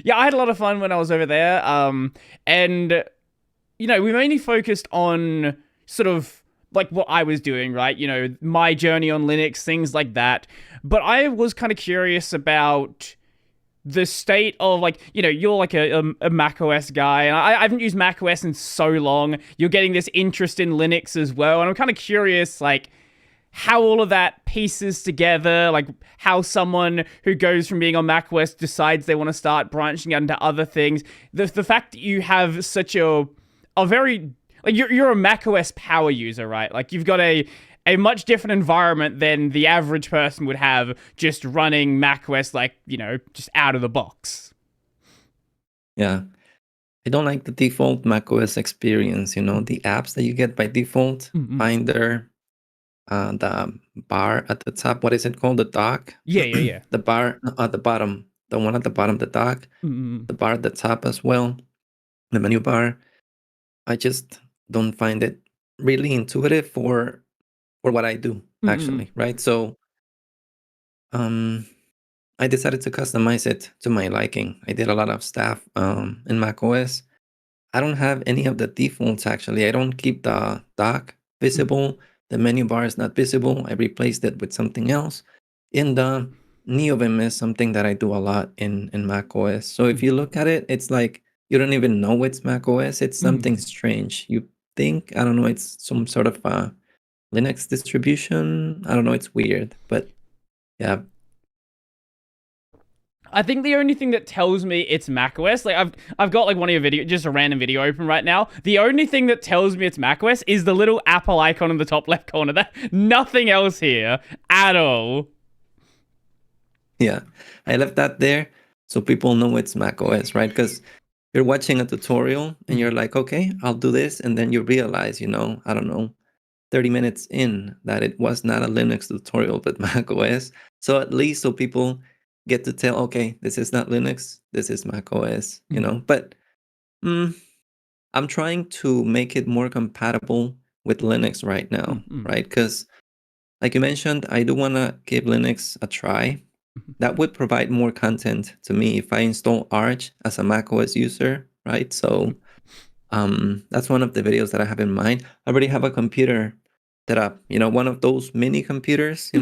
Yeah, I had a lot of fun when I was over there. And we mainly focused on sort of like what I was doing, right? My journey on Linux, things like that. But I was kind of curious about the state of like, you're like a Mac OS guy, and I haven't used Mac OS in so long. You're getting this interest in Linux as well, and I'm kind of curious, like, how all of that pieces together, like how someone who goes from being on macOS decides they want to start branching out into other things. The fact that you have such a very like you're a macOS power user, right? Like you've got a much different environment than the average person would have just running macOS, like, just out of the box. Yeah. I don't like the default macOS experience, the apps that you get by default, Mm-mm. Finder, the bar at the top, what is it called? The dock? Yeah, yeah, yeah. The bar at the bottom, the one at the bottom, the dock, Mm-mm. the bar at the top as well, the menu bar. I just don't find it really intuitive for what I do, Mm-mm. actually, right? So um I decided to customize it to my liking. I did a lot of stuff in macOS. I don't have any of the defaults actually. I don't keep the dock visible. The menu bar is not visible. I replaced it with something else. In the NeoVim is something that I do a lot in macOS. So if you look at it, it's like you don't even know it's macOS. It's something Mm. strange. You think, I don't know, it's some sort of Linux distribution. I don't know, it's weird. But yeah. I think the only thing that tells me it's macOS, like I've got like one of your video, just a random video open right now. The only thing that tells me it's macOS is the little Apple icon in the top left corner. That nothing else here at all. Yeah, I left that there so people know it's macOS, right? Because you're watching a tutorial and you're like, okay, I'll do this. And then you realize, I don't know, 30 minutes in that it was not a Linux tutorial, but macOS. So at least so people get to tell, okay, this is not Linux, this is macOS, But mm, I'm trying to make it more compatible with Linux right now, right? Because like you mentioned, I do want to give Linux a try. That would provide more content to me if I install Arch as a macOS user, right? So that's one of the videos that I have in mind. I already have a computer set up, one of those mini computers, I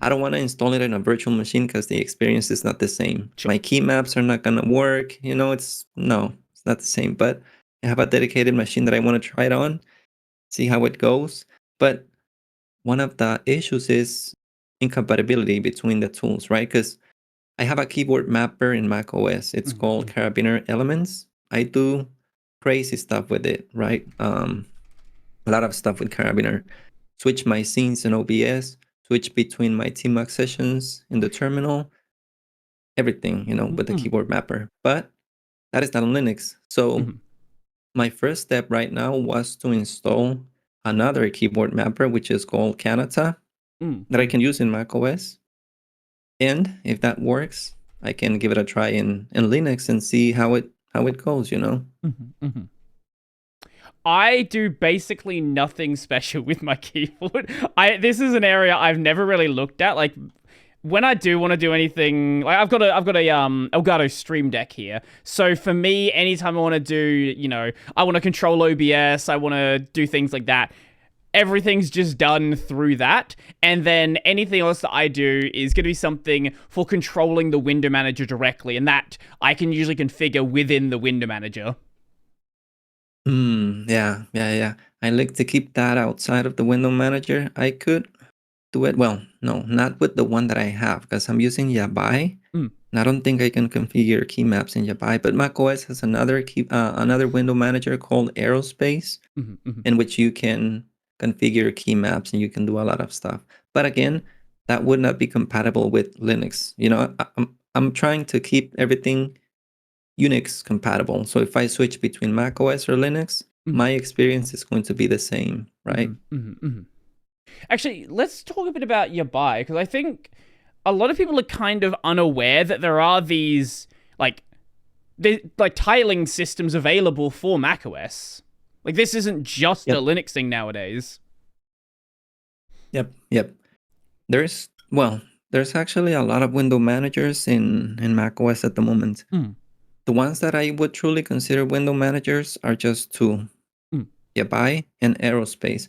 don't want to install it in a virtual machine because the experience is not the same. Sure. My key maps are not going to work, it's not the same. But I have a dedicated machine that I want to try it on, see how it goes. But one of the issues is incompatibility between the tools, right? Because I have a keyboard mapper in macOS. It's called Carabiner Elements. I do crazy stuff with it, right? A lot of stuff with Carabiner. Switch my scenes in OBS, switch between my Tmax sessions in the terminal, everything, with the keyboard mapper. But that is not on Linux. So my first step right now was to install another keyboard mapper, which is called Kanata, that I can use in macOS. And if that works, I can give it a try in Linux and see how it goes, I do basically nothing special with my keyboard. This is an area I've never really looked at. Like when I do want to do anything, like I've got a Elgato Stream Deck here. So for me, anytime I want to do, I want to control OBS, I want to do things like that. Everything's just done through that. And then anything else that I do is going to be something for controlling the window manager directly. And that I can usually configure within the window manager. Yeah. I like to keep that outside of the window manager. I could do it. Well, no, not with the one that I have because I'm using Yabai. And I don't think I can configure key maps in Yabai, but macOS has another window manager called Aerospace, in which you can configure key maps and you can do a lot of stuff. But again, that would not be compatible with Linux. I'm trying to keep everything Unix compatible. So if I switch between macOS or Linux, my experience is going to be the same, right? Actually, let's talk a bit about Yabai, because I think a lot of people are kind of unaware that there are these like tiling systems available for macOS. Like this isn't just a Yep. Linux thing nowadays. Yep. There's actually a lot of window managers in macOS at the moment. The ones that I would truly consider window managers are just two, Mm. Yabai and Aerospace.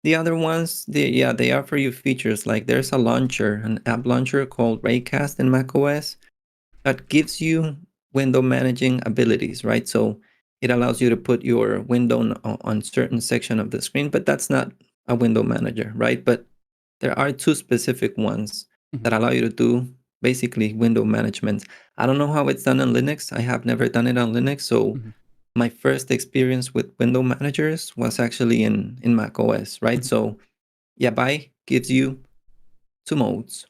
The other ones, they offer you features like there's a launcher, an app launcher called Raycast in macOS that gives you window managing abilities, right? So it allows you to put your window on certain section of the screen, but that's not a window manager, right? But there are two specific ones that allow you to do basically window management. I don't know how it's done on Linux. I have never done it on Linux, so my first experience with window managers was actually in Mac OS, right? So Yabai gives you two modes.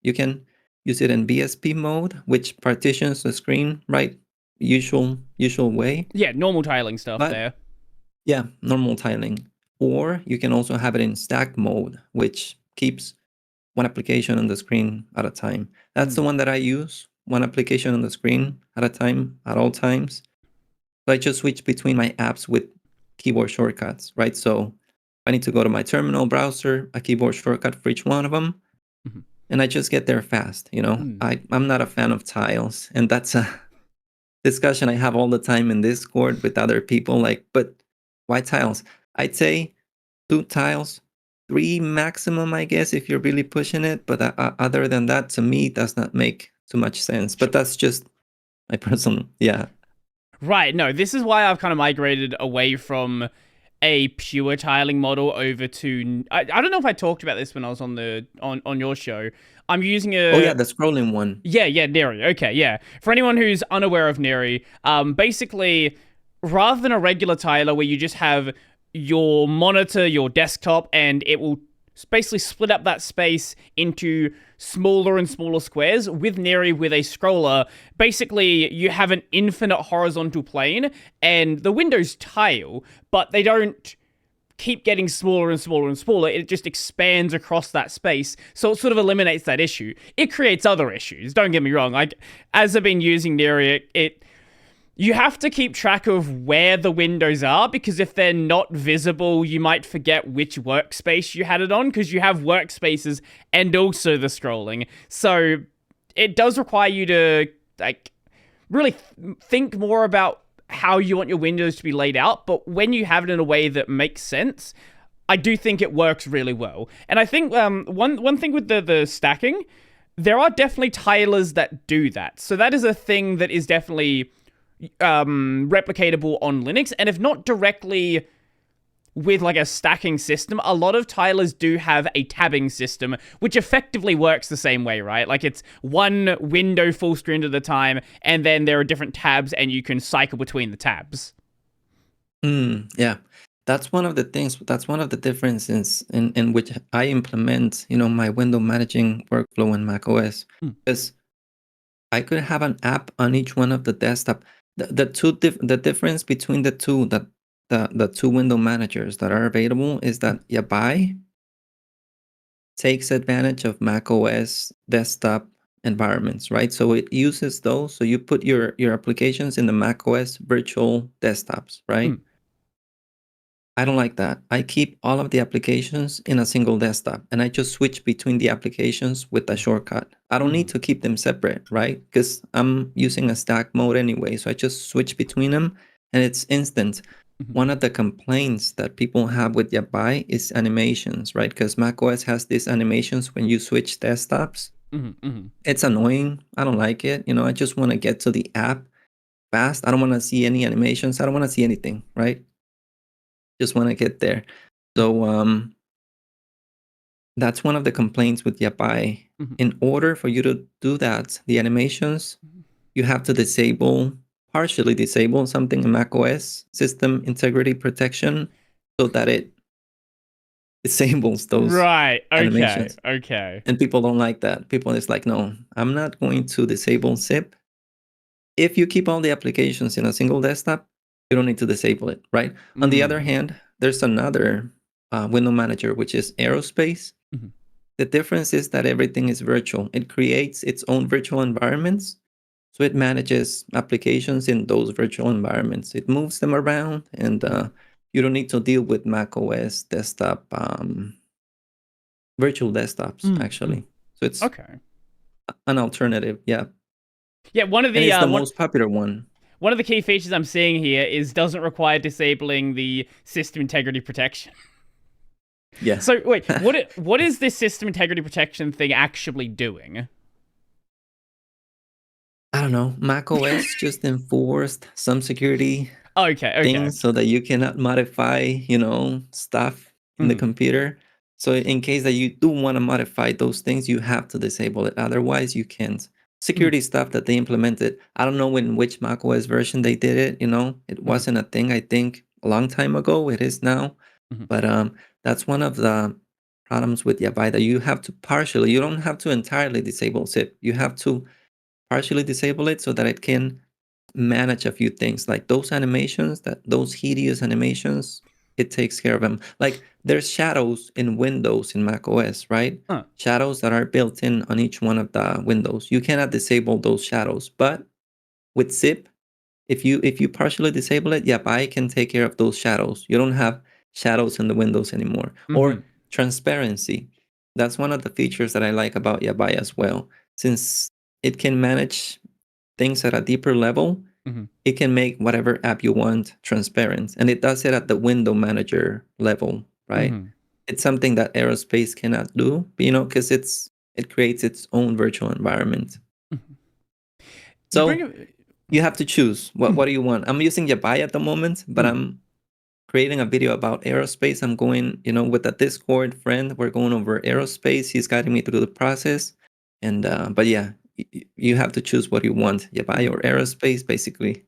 You can use it in BSP mode, which partitions the screen, right? Usual way. Yeah, normal tiling stuff But there. yeah, normal tiling. Or you can also have it in stack mode, which keeps one application on the screen at a time. That's the one that I use, one application on the screen at a time at all times. So I just switch between my apps with keyboard shortcuts, right? So I need to go to my terminal browser, a keyboard shortcut for each one of them, and I just get there fast. I'm not a fan of tiles, and that's a discussion I have all the time in Discord with other people. Like, but why tiles? I'd say two tiles, three maximum, I guess, if you're really pushing it. But other than that, to me, does not make too much sense. But that's just my personal, yeah. Right, no, this is why I've kind of migrated away from a pure tiling model over to I don't know if I talked about this when I was on the on your show. I'm using Oh yeah, the scrolling one. Yeah, Neri. Okay, yeah. For anyone who's unaware of Neri, basically, rather than a regular tiler where you just have your monitor, your desktop, and it will basically split up that space into smaller and smaller squares, with Neri with a scroller, basically you have an infinite horizontal plane, and the windows tile, but they don't keep getting smaller and smaller and smaller. It just expands across that space. So it sort of eliminates that issue. It creates other issues. Don't get me wrong. Like, as I've been using Neri, you have to keep track of where the windows are, because if they're not visible, you might forget which workspace you had it on, because you have workspaces and also the scrolling. So it does require you to really think more about how you want your windows to be laid out, but when you have it in a way that makes sense, I do think it works really well. And I think one thing with the stacking, there are definitely tilers that do that. So that is a thing that is definitely replicatable on Linux, and if not directly with like a stacking system, a lot of tilers do have a tabbing system, which effectively works the same way, right? Like, it's one window full screen at a time, and then there are different tabs, and you can cycle between the tabs. Yeah, that's one of the things. That's one of the differences in which I implement, my window managing workflow in macOS. Because I could have an app on each one of the desktop. The difference between the two the two window managers that are available is that Yabai takes advantage of macOS desktop environments, right? So it uses those. So you put your applications in the macOS virtual desktops, right? I don't like that. I keep all of the applications in a single desktop, and I just switch between the applications with a shortcut. I don't need to keep them separate, right? Because I'm using a stack mode anyway. So I just switch between them, and it's instant. One of the complaints that people have with Yabai is animations, right? Because macOS has these animations when you switch desktops. It's annoying. I don't like it. I just want to get to the app fast. I don't want to see any animations. I don't want to see anything, right? Just want to get there. So that's one of the complaints with Yabai. In order for you to do that, the animations, you have to partially disable something in macOS, system integrity protection, so that it disables those animations. Okay. And people don't like that. People is like, no, I'm not going to disable zip. If you keep all the applications in a single desktop, you don't need to disable it, right? On the other hand, there's another window manager, which is Aerospace. The difference is that everything is virtual. It creates its own virtual environments. So it manages applications in those virtual environments. It moves them around, and you don't need to deal with macOS desktop, virtual desktops, actually. So it's okay. an alternative, yeah. Yeah, one of And the it's the most popular one. one of the key features I'm seeing here is doesn't require disabling the system integrity protection. Yeah. So wait, what is this system integrity protection thing actually doing? I don't know. macOS just enforced some security Okay. things so that you cannot modify, stuff in the Mhm. computer. So in case that you do want to modify those things, you have to disable it. Otherwise, you can't. Security stuff that they implemented. I don't know in which macOS version they did it. It Mhm. wasn't a thing. I think a long time ago. It is now, Mhm. but that's one of the problems with Yabai that you have to partially. You don't have to entirely disable zip. You have to partially disable it so that it can manage a few things like those animations, those hideous animations. It takes care of them. Like there's shadows in windows in macOS, right? Huh. Shadows that are built in on each one of the windows. You cannot disable those shadows, but with zip, if you partially disable it, Yabai can take care of those shadows. You don't have shadows in the windows anymore. Or Mhm. transparency. That's one of the features that I like about Yabai as well. Since it can manage things at a deeper level, Mhm. it can make whatever app you want transparent. And it does it at the window manager level, right? Mhm. It's something that Aerospace cannot do, because it creates its own virtual environment. Mhm. You bring So it. you have to choose what do you want. I'm using Yabai at the moment, but Mm. I'm creating a video about Aerospace. I'm going, with a Discord friend. We're going over Aerospace. He's guiding me through the process. And but yeah, you have to choose what you want, Yabai Mhm. or Aerospace, basically.